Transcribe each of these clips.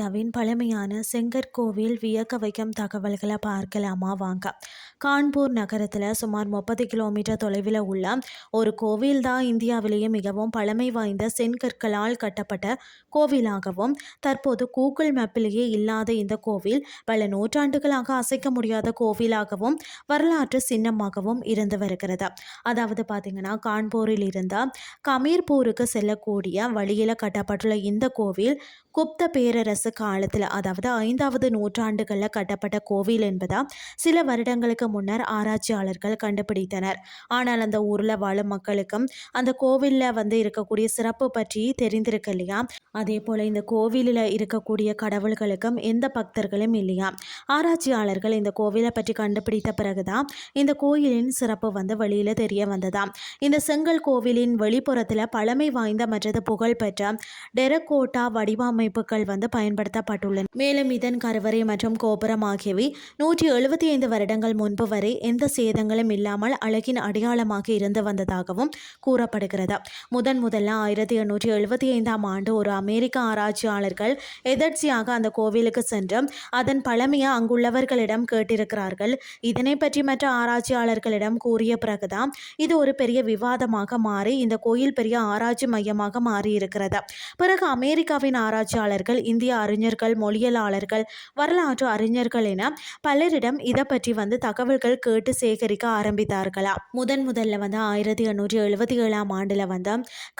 இந்தியாவின் பழமையான செங்கற்கோவில் வியக்க வைக்கும் தகவல்களை பார்க்கலாமா வாங்க. கான்பூர் நகரத்தில் சுமார் 30 கிலோமீட்டர் தொலைவில் உள்ள ஒரு கோவில் தான் இந்தியாவிலேயே மிகவும் பழமை வாய்ந்த செங்கற்களால் கட்டப்பட்ட கோவிலாகவும், தற்போது கூகுள் மேப்பிலேயே இல்லாத இந்த கோவில் பல நூற்றாண்டுகளாக அசைக்க முடியாத கோவிலாகவும் வரலாற்று சின்னமாகவும் இருந்து வருகிறது. அதாவது பார்த்தீங்கன்னா, கான்பூரில் இருந்த கமீர்பூருக்கு செல்லக்கூடிய வழியில் கட்டப்பட்டுள்ள இந்த கோவில் குப்த பேரரசு காலத்தில், அதாவது 5வது நூற்றாண்டுகளில் கட்டப்பட்ட கோவில் என்பதா சில வருடங்களுக்கு முன்னர் ஆராய்ச்சியாளர்கள் கண்டுபிடித்தனர். ஆனால் அந்த ஊரில் வாழும் மக்களுக்கும் அந்த கோவிலில் இருக்கக்கூடிய சிறப்பு பற்றி தெரிந்திருக்கு இல்லையா. அதே போல் இந்த கோவிலில் இருக்கக்கூடிய கடவுள்களுக்கும் எந்த பக்தர்களும் இல்லையா. ஆராய்ச்சியாளர்கள் இந்த கோவிலை பற்றி கண்டுபிடித்த பிறகுதான் இந்த கோயிலின் சிறப்பு வெளியில் தெரிய வந்ததாம். இந்த செங்கல் கோவிலின் வெளிப்புறத்தில் பழமை வாய்ந்த மற்றது புகழ்பெற்ற டெரகோட்டா வடிவமைப்புகள் பயன்படுத்தப்பட்டுள்ளன. மேலும் இதன் கருவறை மற்றும் கோபுரம் ஆகியவை 175 வருடங்கள் முன்பு வரை எந்த சேதங்களும் இல்லாமல் அழகின் அடையாளமாக இருந்து வந்ததாகவும் கூறப்படுகிறது. முதல்ல 1875ஆம் ஆண்டு ஒரு அமெரிக்க ஆராய்ச்சியாளர்கள் எதர்ச்சியாக அந்த கோவிலுக்கு சென்று அதன் பழமையை அங்குள்ளவர்களிடம் கேட்டிருக்கிறார்கள். இதனை பற்றி மற்ற ஆராய்ச்சியாளர்களிடம் கூறிய பிறகுதான் இது ஒரு பெரிய விவாதமாக மாறி இந்த கோயில் பெரிய ஆராய்ச்சி மையமாக மாறி இருக்கிறது. பிறகு அமெரிக்காவின் ஆராய்ச்சியாளர்கள், இந்திய அறிஞர்கள், மொழியியலாளர்கள், வரலாற்று அறிஞர்கள் என பலரிடம் இதை பற்றி தகவல்கள் கேட்டு சேகரிக்க ஆரம்பித்தார்களாம். முதல்ல 1877ஆம் ஆண்டில்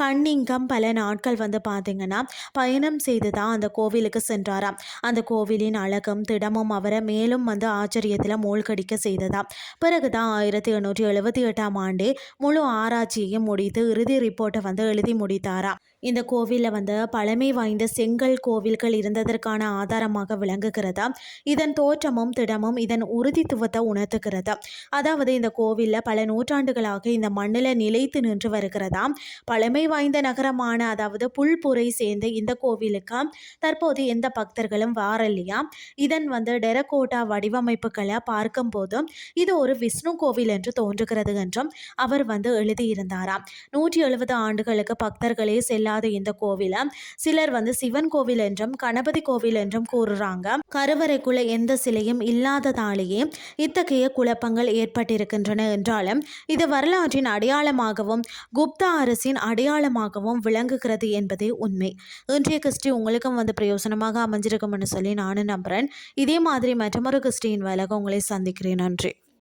கன்னிங்கம் பல நாட்கள் பார்த்தீங்கன்னா பயணம் செய்து தான் அந்த கோவிலுக்கு சென்றாராம். அந்த கோவிலின் அழகும் திடமும் அவரை மேலும் ஆச்சரியத்தில் மூழ்கடிக்க செய்ததாம். பிறகுதான் 1878ஆம் ஆண்டே முழு ஆராய்ச்சியையும் முடித்து இறுதி ரிப்போர்ட்டை எழுதி முடித்தாராம். இந்த கோவிலில் பழமை வாய்ந்த செங்கல் கோவில்கள் இருந்ததற்கான ஆதாரமாக விளங்குகிறதா. இதன் தோற்றமும் திடமும் இதன் உறுதித்துவத்தை உணர்த்துகிறது. அதாவது இந்த கோவிலில் பல நூற்றாண்டுகளாக இந்த மண்ணில் நிலைத்து நின்று வருகிறதா. பழமை வாய்ந்த நகரமான அதாவது புல்புரை சேர்ந்த இந்த கோவிலுக்கு தற்போது எந்த பக்தர்களும் வாரல்லையா. இதன் டெரகோட்டா வடிவமைப்புகளை பார்க்கும் போதும் இது ஒரு விஷ்ணு கோவில் என்று தோன்றுகிறது என்றும் அவர் எழுதியிருந்தாராம். 170 ஆண்டுகளுக்கு பக்தர்களே செல்லாத இந்த கோவில சிலர் சிவன் கோவில் என்றும் கணபதி கோவில் என்றும் கூறுறாங்க. கருவறைக்குள்ள எந்த சிலையும் இல்லாததாலேயே இத்தகைய குழப்பங்கள் ஏற்பட்டிருக்கின்றன என்றாலும் இது வரலாற்றின் அடையாளமாகவும் குப்தா அரசின் அடையாளமாகவும் விளங்குகிறது என்பதே உண்மை. இன்றைய கிறிஸ்டி உங்களுக்கும் பிரயோசனமாக அமைஞ்சிருக்கும்னு சொல்லி நானும் நம்புறேன். இதே மாதிரி மற்றொரு கிறிஸ்டியின் வேலைக்கு உங்களை சந்திக்கிறேன். நன்றி.